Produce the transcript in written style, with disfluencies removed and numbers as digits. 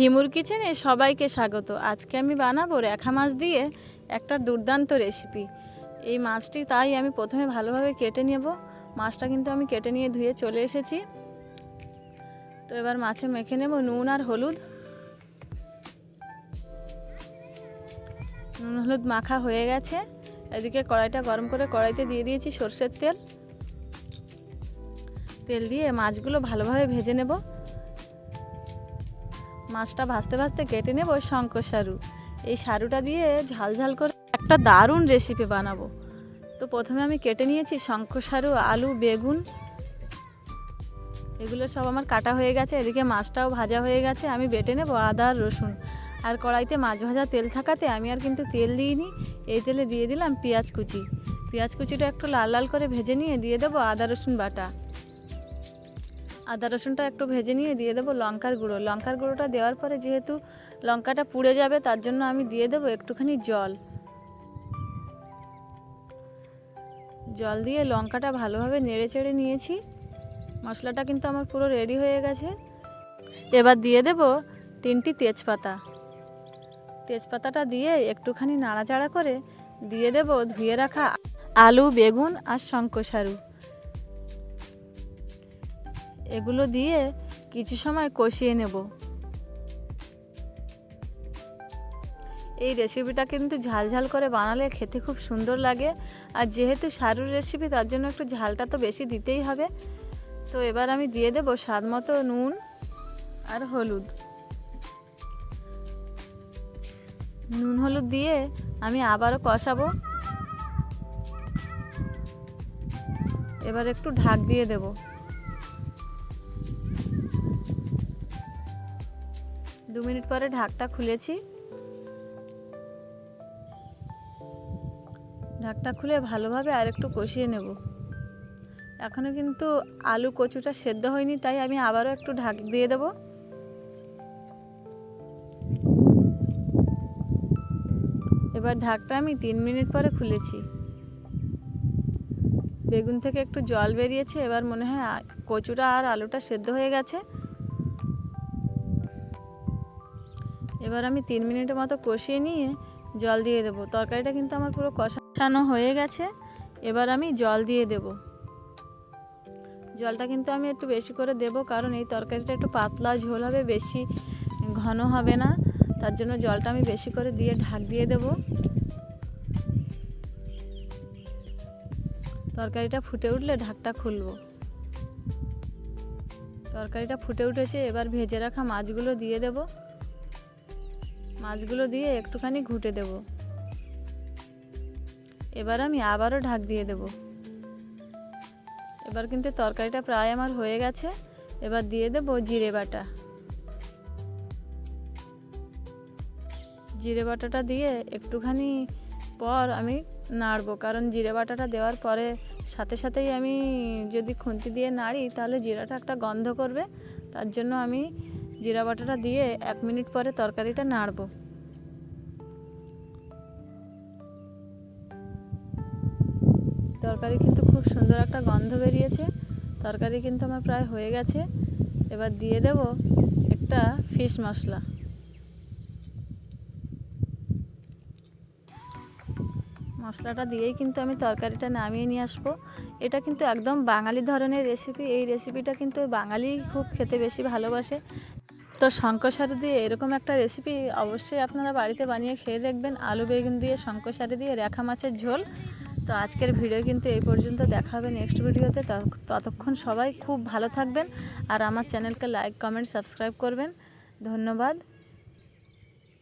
হিমুর কিচেনে সবাইকে স্বাগত। আজকে আমি বানাবো রেখা মাছ দিয়ে একটা দুর্দান্ত রেসিপি। এই মাছটি তাই আমি প্রথমে ভালোভাবে কেটে নেব। মাছটা কিন্তু আমি কেটে নিয়ে ধুয়ে চলে এসেছি। তো এবার মাছে মেখে নেব নুন আর হলুদ। নুন হলুদ মাখা হয়ে গেছে। এদিকে কড়াইটা গরম করে কড়াইতে দিয়ে দিয়েছি সরষের তেল। তেল দিয়ে মাছগুলো ভালোভাবে ভেজে নেব। মাছটা ভাজতে ভাজতে কেটে নেব শঙ্কর সারু। এই সারুটা দিয়ে ঝাল ঝাল করে একটা দারুণ রেসিপি বানাবো। তো প্রথমে আমি কেটে নিয়েছি শঙ্কর সারু, আলু, বেগুন, এগুলো সব আমার কাটা হয়ে গেছে। এদিকে মাছটাও ভাজা হয়ে গেছে। আমি বেটে নেব আদা আর রসুন। আর কড়াইতে মাছ ভাজা তেল থাকাতে আমি আর কিন্তু তেল দিইনি। এই তেলে দিয়ে দিলাম পেঁয়াজ কুচি। পেঁয়াজ কুচিটা একটু লাল লাল করে ভেজে নিয়ে দিয়ে দেবো আদা রসুন বাটা। আদা রসুনটা একটু ভেজে নিয়ে দিয়ে দেবো লঙ্কার গুঁড়ো। লঙ্কার গুঁড়োটা দেওয়ার পরে যেহেতু লঙ্কাটা পুড়ে যাবে তার জন্য আমি দিয়ে দেবো একটুখানি জল। জল দিয়ে লঙ্কাটা ভালোভাবে নেড়ে চেড়ে নিয়েছি। মশলাটা কিন্তু আমার পুরো রেডি হয়ে গেছে। এবার দিয়ে দেব 3টি তেজপাতা। তেজপাতাটা দিয়ে একটুখানি নাড়াচাড়া করে দিয়ে দেব ধুয়ে রাখা আলু, বেগুন আর শঙ্কর সারু। এগুলো দিয়ে কিছু সময় কষিয়ে নেব। এই রেসিপিটা কিন্তু ঝাল ঝাল করে বানালে খেতে খুব সুন্দর লাগে। আর যেহেতু সারুর রেসিপি তার জন্য একটু ঝালটা তো বেশি দিতেই হবে। তো এবার আমি দিয়ে দেব স্বাদ মতো নুন আর হলুদ। নুন হলুদ দিয়ে আমি আবারও কষাবো। এবার একটু ঢাক দিয়ে দেব। 2 মিনিট পরে ঢাকটা খুলেছি। ঢাকটা খুলে ভালোভাবে আর একটু কষিয়ে নেব। এখনো কিন্তু আলু কচুটা সেদ্ধ হয়নি, তাই আমি আবারও একটু ঢাক দিয়ে দেব। এবার ঢাকটা আমি 3 মিনিট পরে খুলেছি। বেগুন থেকে একটু জল বেরিয়েছে। এবার মনে হয় কচুটা আর আলুটা সেদ্ধ হয়ে গেছে। এবার আমি 3 মিনিটের মতো কষিয়ে নিয়ে জল দিয়ে দেব। তরকারিটা কিন্তু আমার পুরো কষানো হয়ে গেছে। এবার আমি জল দিয়ে দেব। জলটা কিন্তু আমি একটু বেশি করে দেব, কারণ এই তরকারিটা একটু পাতলা ঝোল হবে, বেশি ঘন হবে না। তার জন্য জলটা আমি বেশি করে দিয়ে ঢাক দিয়ে দেব। তরকারিটা ফুটে উঠলে ঢাকটা খুলব। তরকারিটা ফুটে উঠেছে। এবার ভেজে রাখা মাছগুলো দিয়ে দেব। মাছগুলো দিয়ে একটুখানি ঘুটে দেব। এবার আমি আবারও ঢাক দিয়ে দেব। এবার কিন্তু তরকারিটা প্রায় আমার হয়ে গেছে। এবার দিয়ে দেব জিরে বাটা। জিরে বাটাটা দিয়ে একটুখানি পর আমি নাড়বো, কারণ জিরে বাটাটা দেওয়ার পরে সাথে সাথেই আমি যদি খুন্তি দিয়ে নাড়ি তাহলে জিরাটা একটা গন্ধ করবে। তার জন্য আমি জিরা বাটাটা দিয়ে 1 মিনিট পরে তরকারিটা নাড়বো। তরকারি কিন্তু খুব সুন্দর একটা গন্ধ বেরিয়েছে। তরকারি কিন্তু আমার প্রায় হয়ে গেছে। এবার দিয়ে দেব একটা ফিশ মশলা। মশলাটা দিয়েই কিন্তু আমি তরকারিটা নামিয়ে নিয়ে আসবো। এটা কিন্তু একদম বাঙালি ধরনের রেসিপি। এই রেসিপিটা কিন্তু বাঙালি খুব খেতে বেশি ভালোবাসে। তো শঙ্কর সারু দিয়ে এরকম একটা রেসিপি অবশ্যই আপনারা বাড়িতে বানিয়ে খেয়ে দেখবেন। আলু বেগুন দিয়ে শঙ্কর সারু দিয়ে রেখা মাছের ঝোল। তো আজকের ভিডিও কিন্তু এই পর্যন্ত। দেখা হবে নেক্সট ভিডিওতে। ততক্ষণ সবাই খুব ভালো থাকবেন আর আমার চ্যানেলকে লাইক, কমেন্ট, সাবস্ক্রাইব করবেন। ধন্যবাদ।